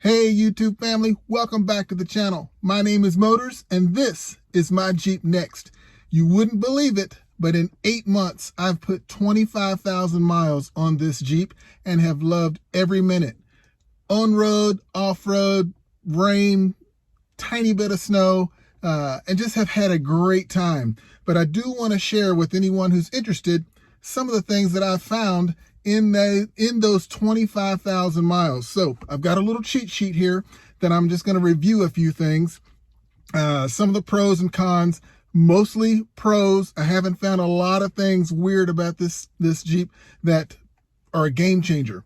Hey YouTube family, welcome back to the channel. My name is Motors and this is my Jeep Next. You wouldn't believe it, but in 8 months I've put 25,000 miles on this Jeep and have loved every minute. On road, off road, rain, tiny bit of snow, and just have had a great time. But I do want to share with anyone who's interested some of the things that I've found in those 25,000 miles. So I've got a little cheat sheet here that I'm just going to review a few things. Some of the pros and cons, mostly pros. I haven't found a lot of things weird about this Jeep that are a game changer.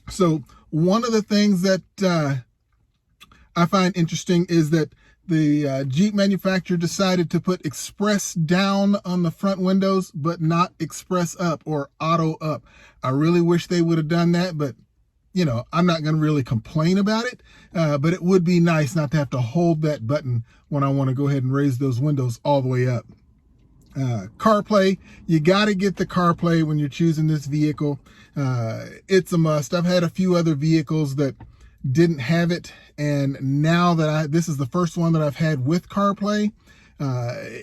So one of the things that I find interesting is that the Jeep manufacturer decided to put express down on the front windows, but not express up or auto up. I really wish they would have done that, but you know, I'm not going to really complain about it, but it would be nice not to have to hold that button when I want to go ahead and raise those windows all the way up. CarPlay, you got to get the CarPlay when you're choosing this vehicle. It's a must. I've had a few other vehicles that didn't have it, and now that this is the first one that I've had with CarPlay,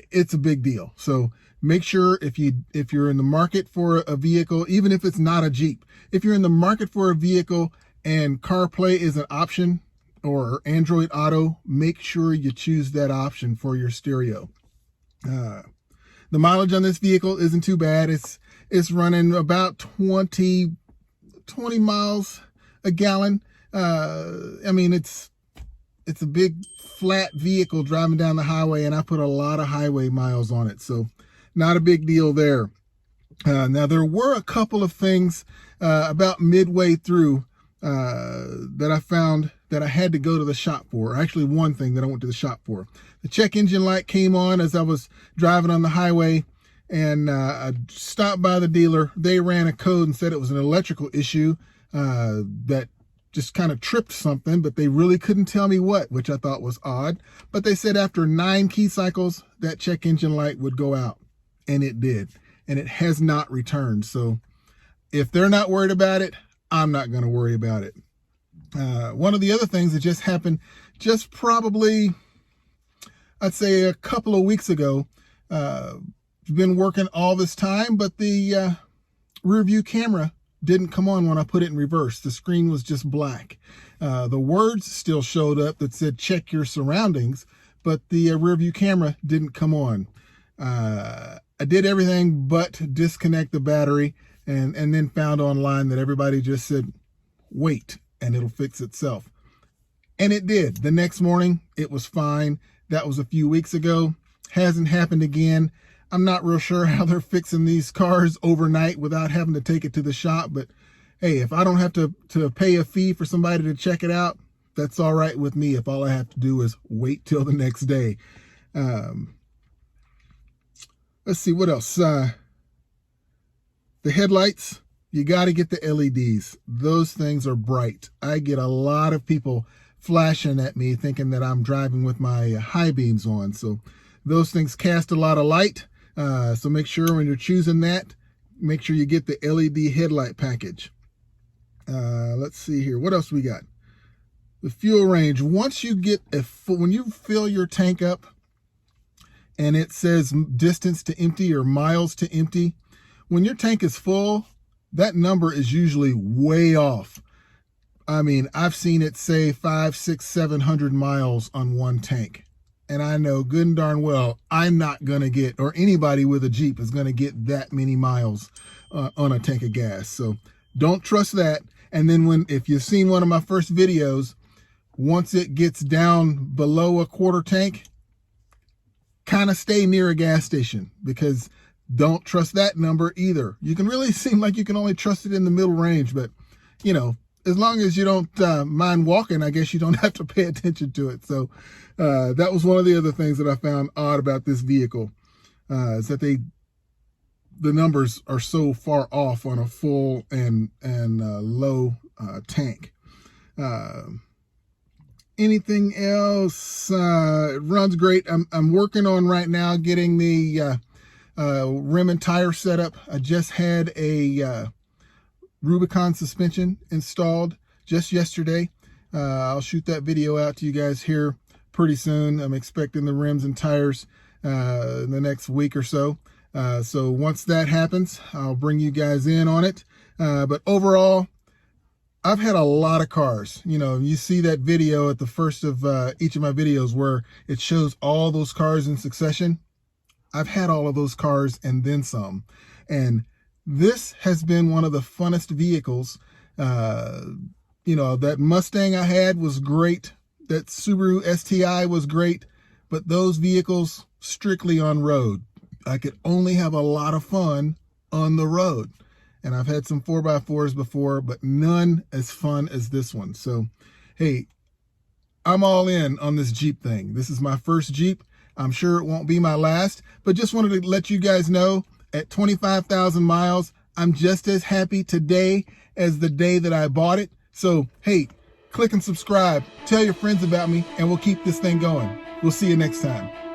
it's a big deal. So make sure if you're in the market for a vehicle, even if it's not a Jeep, if you're in the market for a vehicle and CarPlay is an option or Android Auto, make sure you choose that option for your stereo. The mileage on this vehicle isn't too bad. It's running about 20 miles a gallon. I mean, it's a big flat vehicle driving down the highway, and I put a lot of highway miles on it, so not a big deal there. Now, there were a couple of things about midway through that I found that I had to go to the shop for. Actually, one thing that I went to the shop for. The check engine light came on as I was driving on the highway, and I stopped by the dealer. They ran a code and said it was an electrical issue that just kind of tripped something, but they really couldn't tell me what, which I thought was odd. But they said after 9 key cycles, that check engine light would go out, and it did, and it has not returned. So if they're not worried about it, I'm not going to worry about it. One of the other things that just happened, just probably, I'd say a couple of weeks ago, been working all this time, but the rear view camera didn't come on when I put it in reverse. The screen was just black. The words still showed up that said check your surroundings, but the rear view camera didn't come on. I did everything but disconnect the battery, and then found online that everybody just said wait and it'll fix itself, and it did. The next morning it was fine. That was a few weeks ago. Hasn't happened again. I'm not real sure how they're fixing these cars overnight without having to take it to the shop. But hey, if I don't have to pay a fee for somebody to check it out, that's all right with me if all I have to do is wait till the next day. Let's see, what else? The headlights, you got to get the LEDs. Those things are bright. I get a lot of people flashing at me thinking that I'm driving with my high beams on. So those things cast a lot of light. So make sure when you're choosing that, make sure you get the LED headlight package. Let's see here. What else we got? The fuel range. Once you get when you fill your tank up and it says distance to empty or miles to empty, when your tank is full, that number is usually way off. I mean, I've seen it say 500, 600, 700 miles on one tank. And I know good and darn well I'm not going to get, or anybody with a Jeep is going to get that many miles on a tank of gas. So don't trust that. And then if you've seen one of my first videos, once it gets down below a quarter tank, kind of stay near a gas station, because don't trust that number either. You can really seem like you can only trust it in the middle range, but you know, as long as you don't mind walking, I guess you don't have to pay attention to it. So that was one of the other things that I found odd about this vehicle, is that the numbers are so far off on a full and low tank. Anything else? It runs great. I'm working on right now getting the rim and tire setup. I just had a Rubicon suspension installed just yesterday. I'll shoot that video out to you guys here pretty soon. I'm expecting the rims and tires in the next week or so. So once that happens, I'll bring you guys in on it. But overall, I've had a lot of cars. You know, you see that video at the first of each of my videos where it shows all those cars in succession. I've had all of those cars and then some. And this has been one of the funnest vehicles. You know, that Mustang I had was great. That Subaru STI was great. But those vehicles strictly on road. I could only have a lot of fun on the road. And I've had some 4x4s before, but none as fun as this one. So, hey, I'm all in on this Jeep thing. This is my first Jeep. I'm sure it won't be my last, but just wanted to let you guys know at 25,000 miles, I'm just as happy today as the day that I bought it. So, hey, click and subscribe, tell your friends about me, and we'll keep this thing going. We'll see you next time.